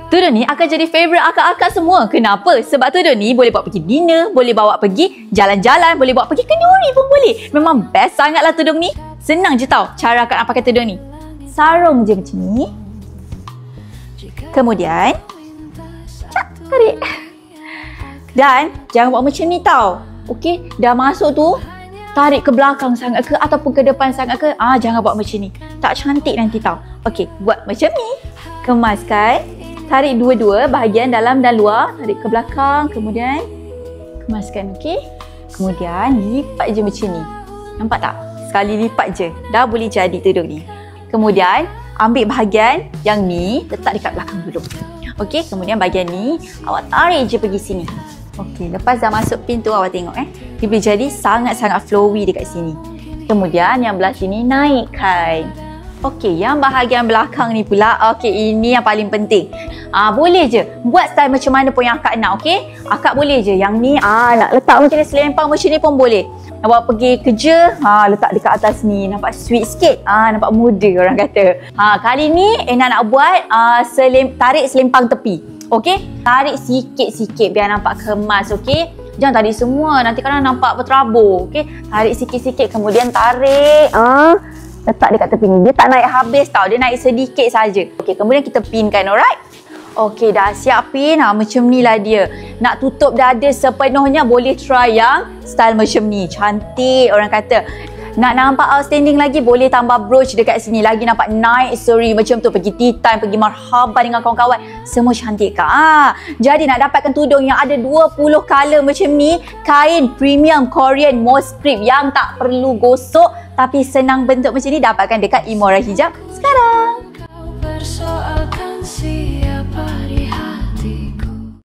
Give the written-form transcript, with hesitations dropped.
Tudung ni akan jadi favourite akak-akak semua. Kenapa? Sebab tudung ni boleh bawa pergi dinner, boleh bawa pergi jalan-jalan, boleh bawa pergi kenduri pun boleh. Memang best sangatlah tudung ni. Senang je tau cara akak nak pakai tudung ni. Sarung je macam ni. Kemudian tarik. Dan jangan buat macam ni tau. Okey, dah masuk tu tarik ke belakang sangat ke ataupun ke depan sangat ke. Jangan buat macam ni. Tak cantik nanti tau. Okey, buat macam ni. Kemaskan. Tarik dua-dua bahagian dalam dan luar. Tarik ke belakang. Kemudian kemaskan. Okey. Kemudian lipat je macam ni. Nampak tak? Sekali lipat je. Dah boleh jadi tudung ni. Kemudian ambil bahagian yang ni. Letak dekat belakang dulu. Okey. Kemudian bahagian ni awak tarik je pergi sini. Okey. Lepas dah masuk pintu awak tengok dia boleh jadi sangat-sangat flowy dekat sini. Kemudian yang belah sini naikkan. Okey, yang bahagian belakang ni pula, okey, ini yang paling penting. Boleh je buat style macam mana pun yang akak nak, okey? Akak boleh je yang ni, nak letak macam ni, selempang macam ni pun boleh. Nak bawa pergi kerja, letak dekat atas ni, nampak sweet sikit. Nampak muda orang kata. Kali ni Ena nak buat tarik selempang tepi. Okey? Tarik sikit-sikit biar nampak kemas, okey? Jangan tarik semua, nanti kadang nampak berterabur, okey? Tarik sikit-sikit, kemudian tarik. Letak dekat tepi ni. Dia tak naik habis tau. Dia naik sedikit saja. Okey, kemudian kita pinkan, alright? Okey, dah siap pin. Macam ni lah dia. Nak tutup dada sepenuhnya, boleh try yang style macam ni. Cantik orang kata. Nak nampak outstanding lagi, boleh tambah brooch dekat sini. Lagi nampak naik seri macam tu. Pergi tea time, pergi marhaban dengan kawan-kawan. Semua cantik kak. Jadi nak dapatkan tudung yang ada 20 color macam ni. Kain premium Korean Mosprip yang tak perlu gosok. Tapi senang bentuk macam ni, dapatkan dekat Imora Hijab sekarang.